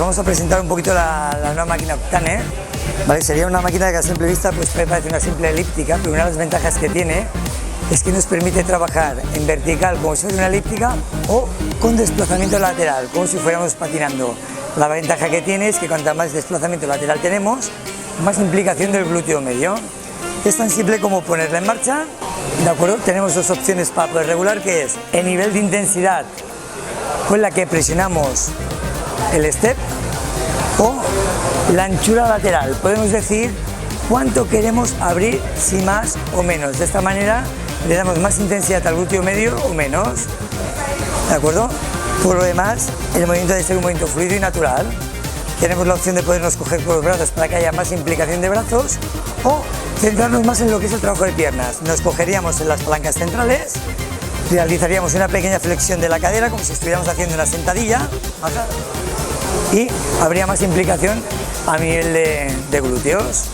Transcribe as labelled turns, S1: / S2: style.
S1: vamos a presentar un poquito la nueva máquina Octane, ¿vale? Sería una máquina que a simple vista pues puede parecer una simple elíptica, pero una de las ventajas que tiene es que nos permite trabajar en vertical como si fuera una elíptica o con desplazamiento lateral, como si fuéramos patinando. La ventaja que tiene es que cuanto más desplazamiento lateral tenemos, más implicación del glúteo medio. Es tan simple como ponerla en marcha, ¿de acuerdo? Tenemos dos opciones para poder regular, que es el nivel de intensidad con la que presionamos el step o la anchura lateral. Podemos decir cuánto queremos abrir, si más o menos. De esta manera le damos más intensidad al glúteo medio o menos, ¿de acuerdo? Por lo demás, el movimiento debe ser un movimiento fluido y natural. Tenemos la opción de podernos coger por los brazos para que haya más implicación de brazos o centrarnos más en lo que es el trabajo de piernas. Nos cogeríamos en las palancas centrales, realizaríamos una pequeña flexión de la cadera como si estuviéramos haciendo una sentadilla baja, y habría más implicación a nivel de glúteos.